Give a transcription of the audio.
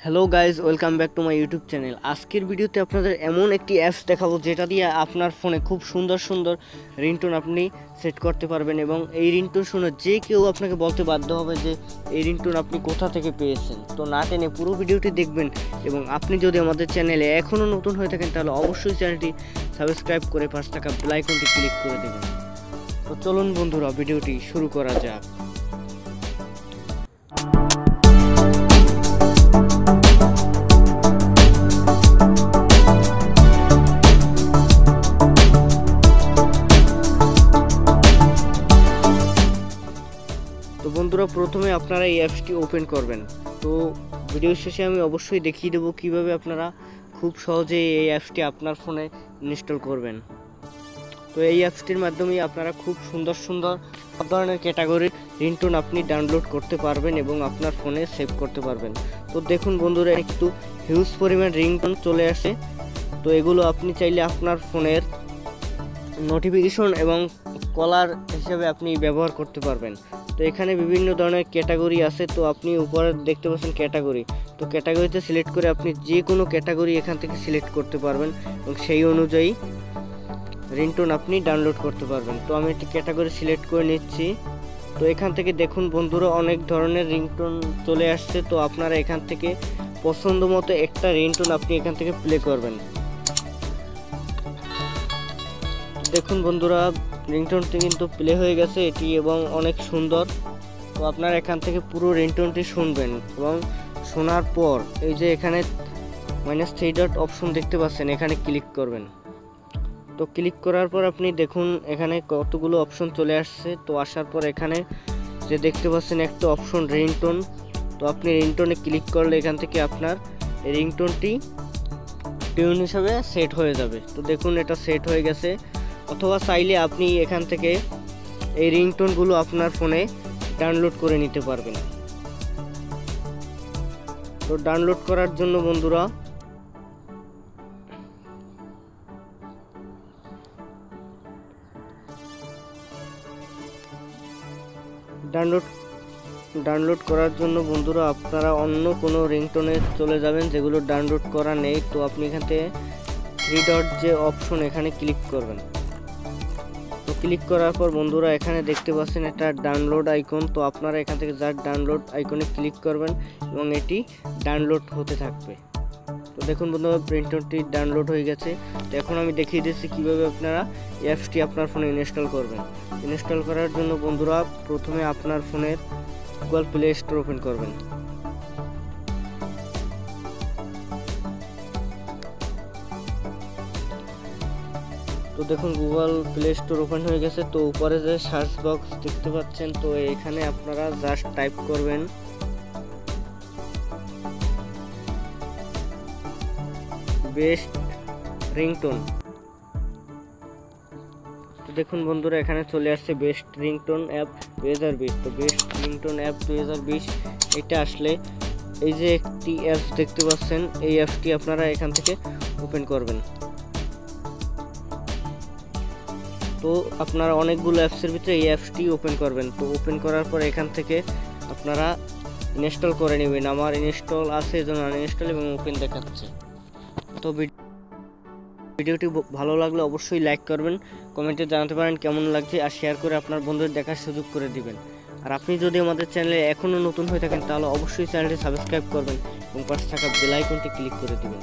Hello guys, welcome back to my YouTube channel. আজকের ভিডিওতে আপনাদের এমন একটি অ্যাপস দেখাবো যেটা দিয়ে আপনার ফোনে খুব সুন্দর সুন্দর রিংটোন আপনি সেট করতে পারবেন এবং এই রিংটোন শুনে যে কেউ আপনাকে বলতে বাধ্য হবে যে এই রিংটোন আপনি কোথা থেকে পেয়েছেন। তো না টেনে পুরো ভিডিওটি দেখবেন এবং আপনি যদি আমাদের চ্যানেলে এখনও নতুন হয়ে থাকেন তাহলে অবশ্যই চ্যানেলটি সাবস্ক্রাইব করে পাঁচ টাকা বেল আইকনটি ক্লিক করে দেবেন। তো চলুন বন্ধুরা, ভিডিওটি শুরু করা যাক। তো বন্ধুরা, প্রথমে আপনারা এই অ্যাপসটি ওপেন করবেন। তো ভিডিও শেষে আমি অবশ্যই দেখিয়ে দেবো কিভাবে আপনারা খুব সহজেই এই অ্যাপসটি আপনার ফোনে ইনস্টল করবেন। তো এই অ্যাপসটির মাধ্যমে আপনারা খুব সুন্দর সুন্দর সব ধরনের ক্যাটাগরির রিংটোন আপনি ডাউনলোড করতে পারবেন এবং আপনার ফোনে সেভ করতে পারবেন। তো দেখুন বন্ধুরা, একটু হিউজ পরিমাণ রিংটোন চলে আসে। তো এগুলো আপনি চাইলে আপনার ফোনের নোটিফিকেশন এবং কলার হিসেবে আপনি ব্যবহার করতে পারবেন। তো এখানে বিভিন্ন ধরনের ক্যাটাগরি আছে। তো আপনি উপরে দেখতে পাচ্ছেন ক্যাটাগরি। তো ক্যাটাগরিতে সিলেক্ট করে আপনি যে কোনো ক্যাটাগরি এখান থেকে সিলেক্ট করতে পারবেন এবং সেই অনুযায়ী রিংটোন আপনি ডাউনলোড করতে পারবেন। তো আমি একটি ক্যাটাগরি সিলেক্ট করে নিচ্ছি। তো এখান থেকে দেখুন বন্ধুরা, অনেক ধরনের রিংটোন চলে আসছে। তো আপনারা এখান থেকে পছন্দ মতো একটা রিংটোন আপনি এখান থেকে প্লে করবেন। দেখুন বন্ধুরা, রিংটোনটি কিন্তু প্লে হয়ে গেছে এটি এবং অনেক সুন্দর। তো আপনারা এখান থেকে পুরো রিংটোনটি শুনবেন এবং শোনার পর এই যে এখানে -3 ডট অপশন দেখতে পাচ্ছেন, এখানে ক্লিক করবেন। তো ক্লিক করার পর আপনি দেখুন এখানে কতগুলো অপশন চলে আসছে। তো আসার পর এখানে যে দেখতে পাচ্ছেন একটা অপশন রিংটোন। তো আপনি রিংটোনে ক্লিক করলে এখান থেকে আপনার রিংটোনটি টিউন হিসাবে সেট হয়ে যাবে। তো দেখুন এটা সেট হয়ে গেছে। অথবা চাইলে আপনি এখান থেকে এই রিংটোনগুলো আপনার ফোনে ডাউনলোড করে নিতে পারবেন। তো ডাউনলোড করার জন্য বন্ধুরা ডাউনলোড করার জন্য বন্ধুরা আপনারা অন্য কোনো রিংটোনে চলে যাবেন যেগুলো ডাউনলোড করা নেই। তো আপনি এখান থেকে 3 ডট যে অপশন এখানে ক্লিক করবেন। তো ক্লিক করার পর বন্ধুরা এখানে দেখতে পাচ্ছেন এটা ডাউনলোড আইকন। তো আপনারা এখান থেকে যার ডাউনলোড আইকনে ক্লিক করবেন এবং এটি ডাউনলোড হতে থাকবে। তো দেখুন বন্ধুরা, রিংটোনটি ডাউনলোড হয়ে গেছে। তো এখন আমি দেখিয়ে দিচ্ছি কিভাবে আপনারা অ্যাপসটি আপনার ফোনে ইনস্টল করবেন। ইনস্টল করার জন্য বন্ধুরা প্রথমে আপনার ফোনের গুগল প্লে স্টোর ওপেন করবেন। তো দেখুন গুগল প্লে স্টোর ওপেন হয়ে গেছে। তো উপরে যে সার্চ বক্স দেখতে পাচ্ছেন, তো এখানে আপনারা জাস্ট টাইপ করবেন বেস্ট রিংটোন। তো দেখুন বন্ধুরা এখানে চলে আসছে বেস্ট রিংটোন অ্যাপ 2020। তো বেস্ট রিংটোন অ্যাপ 2020 এটা আসলে এই যে একটি অ্যাপস দেখতে পাচ্ছেন, এই অ্যাপসটি আপনারা এখান থেকে ওপেন করবেন। তো আপনারা অনেকগুলো অ্যাপসের ভিতরে এই অ্যাপসটি ওপেন করবেন। তো ওপেন করার পর এখান থেকে আপনারা ইনস্টল করে নেবেন। আমার ইনস্টল আছে এজন্য আনইনস্টল এবং ওপেন দেখাচ্ছে। তো ভিডিওটি ভালো লাগলে অবশ্যই লাইক করবেন, কমেন্টে জানাতে পারেন কেমন লাগছে, আর শেয়ার করে আপনার বন্ধুদের দেখার সুযোগ করে দিবেন। আর আপনি যদি আমাদের চ্যানেলে এখনও নতুন হয়ে থাকেন তাহলে অবশ্যই চ্যানেলটি সাবস্ক্রাইব করবেন এবং পাশে থাকা বেল আইকনটি ক্লিক করে দিবেন।